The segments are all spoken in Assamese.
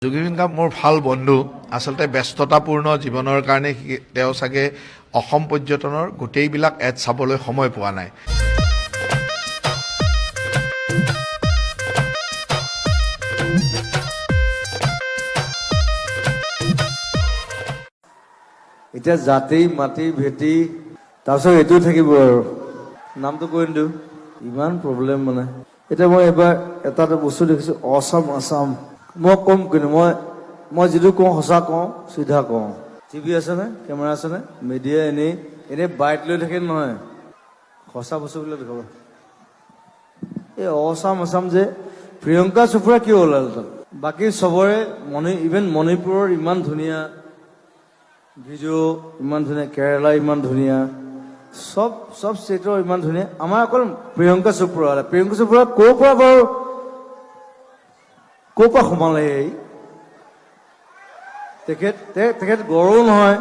যোগী সিংহা মোৰ ভাল বন্ধু আচলতে ব্যস্ততাপূৰ্ণ জীৱনৰ কাৰণে তেওঁ চাগে অসম পৰ্যটনৰ গোটেইবিলাক এড চাবলৈ সময় পোৱা নাই। এতিয়া জাতি মাটি ভেটি তাৰপিছত এইটো থাকিব আৰু নামটো কৈ নিদিওঁ ইমান প্ৰব্লেম মানে। এতিয়া মই এবাৰ এটা বস্তু দেখিছোঁ অসম আছাম মই কম কিন্তু মই যিটো কওঁ সঁচা কওঁ চিধা কওঁ। টিভি আছেনে কেমেৰা আছেনে মিডিয়া এনেই বাইট লৈ থাকে নহয় সঁচা বস্তুবিলাক দেখাব। এই অসম আছাম যে প্ৰিয়ংকা চোপ্ৰা কিয় ওলাল তাত? বাকী চবৰে ইভেন মণিপুৰৰ ইমান ধুনীয়া ভিডিঅ' ইমান ধুনীয়া, কেৰেলা ইমান ধুনীয়া, চব ষ্টেটৰ ইমান ধুনীয়া, আমাৰ অকল প্ৰিয়ংকা চোপ্ৰা ওলালে। প্ৰিয়ংকা চোপ্ৰা ক'ৰ পৰা সোমালে? এই তেখেত গড়ো নহয়,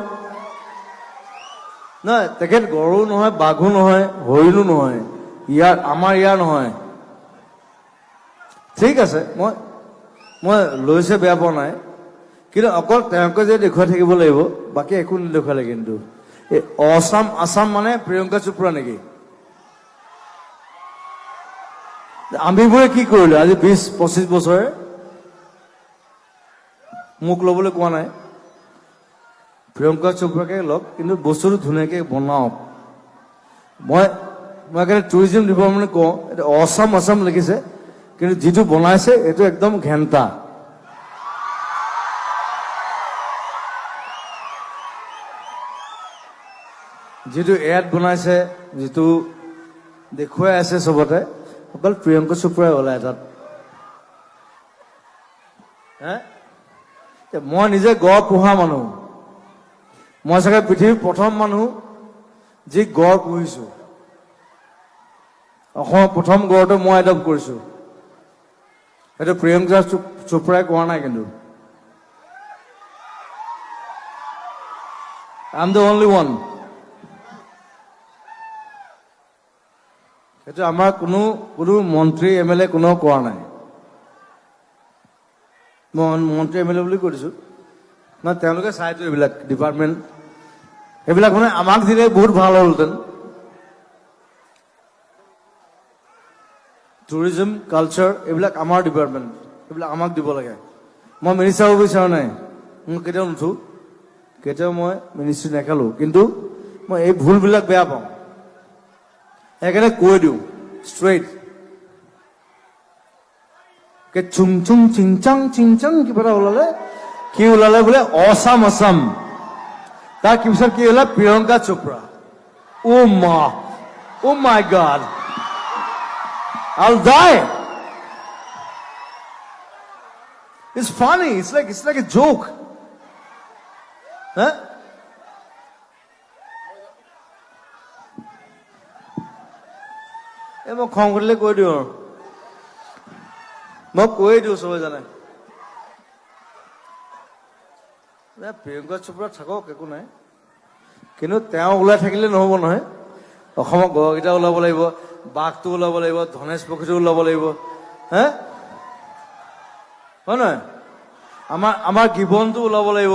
তেখেত গড়ো নহয়, বাঘো নহয়, হৰিণো নহয়, আমাৰ ইয়াৰ নহয়। ঠিক আছে, মই লৈছে বেয়া পোৱা নাই, কিন্তু অকল তেওঁকে যে দেখুৱাই থাকিব লাগিব, বাকী একো নেদেখুৱালে। কিন্তু এই অসম আছাম মানে প্ৰিয়ংকা চোপ্ৰা নেকি? আমিবোৰে কি কৰিলো আজি 20-25 বছৰে? মোক ল'বলৈ কোৱা নাই, প্ৰিয়ংকা চোপ্ৰাকে লওক, কিন্তু বস্তুটো ধুনীয়াকে বনাওক। মই সেইকাৰণে টুৰিজিম ডিপাৰ্টমেণ্টে কওঁ অসম আছাম লিখিছে, কিন্তু যিটো বনাইছে এইটো একদম ঘেণ্টা। যিটো এড বনাইছে, যিটো দেখুৱাই আছে চবতে, অকল প্ৰিয়ংকা চোপ্ৰাই ওলায় তাত। মই নিজে গড় পোহা মানুহ, মই চাগে পৃথিৱীৰ প্ৰথম মানুহ যি গড় পুহিছো। অসমৰ প্ৰথম গড়টো মই এডপ্ট কৰিছো, সেইটো প্ৰিয়ংকা চোপ্ৰাই কোৱা নাই। কিন্তু I am the only one. সেইটো আমাৰ কোনো মন্ত্ৰী MLA কোনেও কোৱা নাই। মই মন্ত্ৰী MLA বুলি কৈ দিছো, তেওঁলোকে চাইতো এইবিলাক ডিপাৰ্টমেণ্ট, সেইবিলাক মানে আমাক দিলে বহুত ভাল হ'লহেঁতেন। টুৰিজিম কালচাৰ এইবিলাক আমাৰ ডিপাৰ্টমেণ্ট, এইবিলাক আমাক দিব লাগে। মই মিনিষ্টাৰ হ'ব বিচৰা নাই, মই কেতিয়াও নুঠো, কেতিয়াও মই মিনিষ্ট্ৰী নেখেলো, কিন্তু মই এই ভুলবিলাক বেয়া পাওঁ, সেইকাৰণে কৈ দিওঁ ষ্ট্ৰেইট। চুং চুং চিংচাং কিবা এটা ওলালে, কি ওলালে বোলে অসম আছাম, তাৰ পিছত কি ওলালে Priyanka Chopra. Oh my God, I'll die. It's funny, it's like a joke. মই খং কৰিলে কৈ দিওঁ, মই কৈ দিওঁ, চবে জানে। প্ৰিয়ংকা চোপ্ৰা থাকক, একো নাই, কিন্তু তেওঁ ওলাই থাকিলে নহব নহয়। অসমৰ গড়কেইটা ওলাব লাগিব, বাঘটো ওলাব লাগিব, ধনেশ পক্ষীটো ওলাব লাগিব, হয় নহয়? আমাৰ গিবনটো ওলাব লাগিব।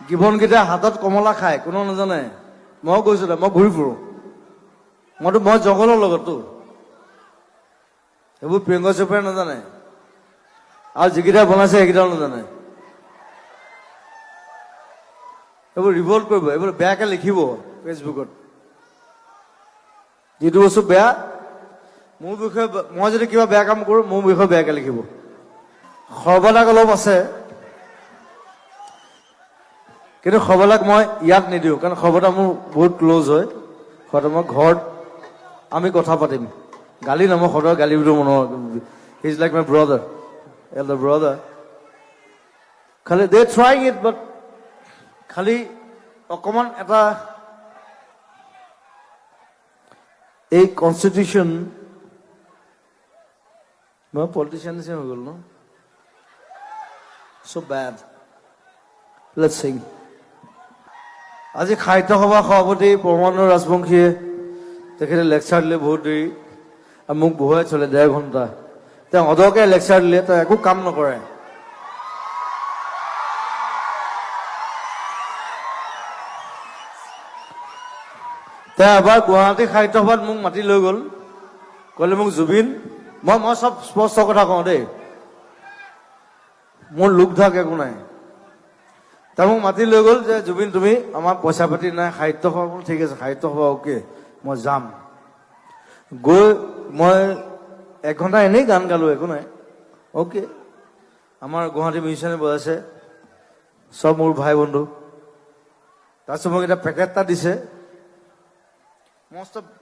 গিবনকেইটা হাতত কমলা খায়, কোনেও নাজানে। মই গৈছো, মই ঘূৰি ফুৰো, মই জংঘলৰ লগতো। এইবোৰ প্ৰিয়ংকা চোপ্ৰাই নাজানে, আৰু যিকেইটা বনাইছে সেইকেইটাও নাজানে। এইবোৰ ৰিভল্ট কৰিব, এইবোৰ বেয়াকে লিখিব ফেচবুকত। যিটো বস্তু বেয়া, মোৰ বিষয়ে, মই যদি কিবা বেয়া কাম কৰো, মোৰ বিষয়ে বেয়াকে লিখিব। সৰ্বদাক অলপ আছে, কিন্তু সৰ্বদাক মই ইয়াত নিদিওঁ, কাৰণ সৰ্বদা মোৰ বহুত ক্ল'জ হয়। মই ঘৰত আমি কথা পাতিম, গালি নমই সদায় গালি বিলো মনৰ। He is like my brother, elder brother. খালি দে ট্ৰাইং ইট, বাট খালি অকমান এটা এই কনষ্টিটিউশ্যন, মই পলিটিচিয়ান নিচিনা হৈ গ'ল ন, চ' বেড। লেটছ চিং। আজি সাহিত্য সভাৰ সভাপতি পৰমানন্দ ৰাজবংশীয়ে তেখেতে লেকচাৰ দিলে বহুত দেৰি, আৰু মোক বহুৱাই চলে 1.5 ঘণ্টা। তেওঁ অদৰকাৰী লেকচাৰ দিলে, তেওঁ একো কাম নকৰে। তেওঁ এবাৰ গুৱাহাটী সাহিত্য সভাত মোক মাতি লৈ গ'ল, ক'লে মোক জুবিন, মই চব স্পষ্ট কথা কওঁ দেই, মোৰ লোক ঢাক একো নাই। তেওঁ মোক মাতি লৈ গ'ল যে জুবিন তুমি আমাৰ পইচা পাতি নাই, সাহিত্য সভা, ঠিক আছে সাহিত্য সভা অ'কে, মই যাম। গৈ মই 1 ঘণ্টা এনেই গান গালোঁ, একো নাই, অ'কে। আমাৰ গুৱাহাটী মিউজিচিয়ানে বজাইছে, চব মোৰ ভাই বন্ধু। তাৰপিছত মোক এটা পেকেট এটা দিছে,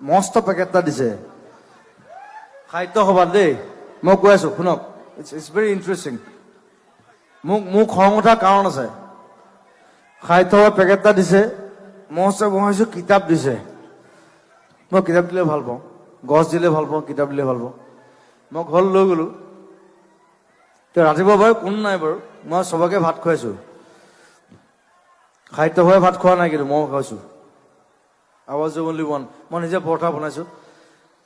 মস্ত পেকেট এটা দিছে সাহিত্য সভাত দেই। মই কৈ আছো শুনক, ইটছ ভেৰি ইণ্টাৰেষ্টিং। মোক খং উঠাৰ কাৰণ আছে। সাহিত্য সভাত পেকেট এটা দিছে, মস্ত বহাইছো, কিতাপ দিছে। মই কিতাপ দিলে ভাল পাওঁ, গছ দিলে ভাল পাওঁ, কিতাপ দিলে ভাল পাওঁ। মই ঘৰলৈ লৈ গ'লো। তো ৰাতিপুৱা বাৰু কোনো নাই বাৰু, মই চবকে ভাত খুৱাইছো। সাহিত্য সভাই ভাত খোৱা নাই, কিন্তু মই খাইছো। আৱাজ অনলি ওৱান, মই নিজে পৰঠা বনাইছো।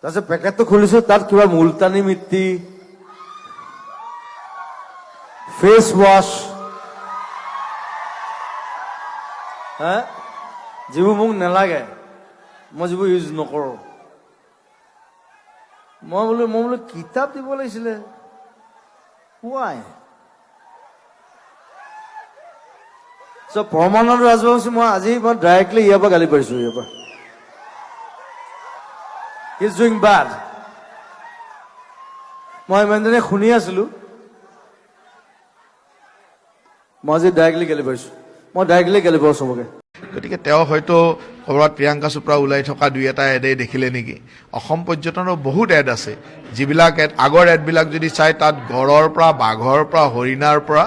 তাৰপিছত পেকেটটো খুলিছো, তাত কিবা মুলতানী মিট্টি, ফেচ ৱাছ, যিবোৰ মোক নালাগে, মই যিবোৰ ইউজ নকৰো। মই বোলো কিতাপ দিব লাগিছিলে, ৱাই? পৰমানন্দ ৰাজবংশী মই ডাইৰেক্টলি ইয়াৰ পৰা গালি পাৰিছো। ইয়াৰ পৰা He's doing bad. মই ইমানজনে শুনি আছিলো, মই আজি ডাইৰেক্টলি গালি পাৰিছো। মই ডাইৰেক্টলি গালি পাৰো চবকে। গতিকে তেওঁ হয়তো ক'ৰবাত প্ৰিয়ংকা চোপ্ৰা ওলাই থকা 2-এটা এডেই দেখিলে নেকি। অসম পৰ্যটনৰ বহুত এড আছে, যিবিলাক এড, আগৰ এডবিলাক যদি চাই, তাত গড়ৰ পৰা, বাঘৰ পৰা, হৰিণাৰ পৰা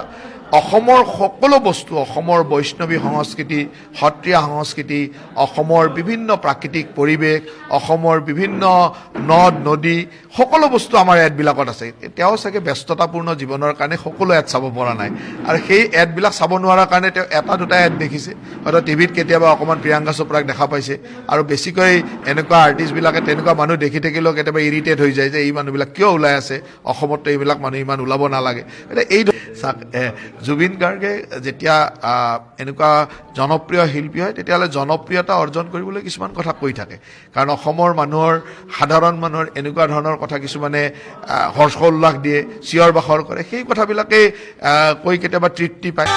অসমৰ সকলো বস্তু, অসমৰ বৈষ্ণৱী সংস্কৃতি, সত্ৰীয়া সংস্কৃতি, অসমৰ বিভিন্ন প্ৰাকৃতিক পৰিৱেশ, অসমৰ বিভিন্ন নদ নদী, সকলো বস্তু আমাৰ এডবিলাকত আছে। তেওঁ চাগে ব্যস্ততাপূৰ্ণ জীৱনৰ কাৰণে সকলো এড চাব পৰা নাই, আৰু সেই এডবিলাক চাব নোৱাৰাৰ কাৰণে তেওঁ 1-2টা এড দেখিছে। হয়তো টিভিত কেতিয়াবা অকণমান প্ৰিয়ংকা চোপ্ৰাক দেখা পাইছে, আৰু বেছিকৈ এনেকুৱা আৰ্টিষ্টবিলাকে, তেনেকুৱা মানুহ দেখি থাকিলেও কেতিয়াবা ইৰিটেট হৈ যায় যে এই মানুহবিলাক কিয় ওলাই আছে, অসমততো এইবিলাক মানুহ ইমান ওলাব নালাগে। এই জুবিন গাৰ্গে যেতিয়া এনেকুৱা জনপ্ৰিয় শিল্পী হয়, তেতিয়াহ'লে জনপ্ৰিয়তা অৰ্জন কৰিবলৈ কিছুমান কথা কৈ থাকে। কাৰণ অসমৰ মানুহৰ, সাধাৰণ মানুহৰ এনেকুৱা ধৰণৰ কথা কিছুমানে হৰ্ষ উল্লাস দিয়ে, চিঞৰ বাখৰ কৰে, সেই কথাবিলাকেই কৈ কেতিয়াবা তৃপ্তি পায়।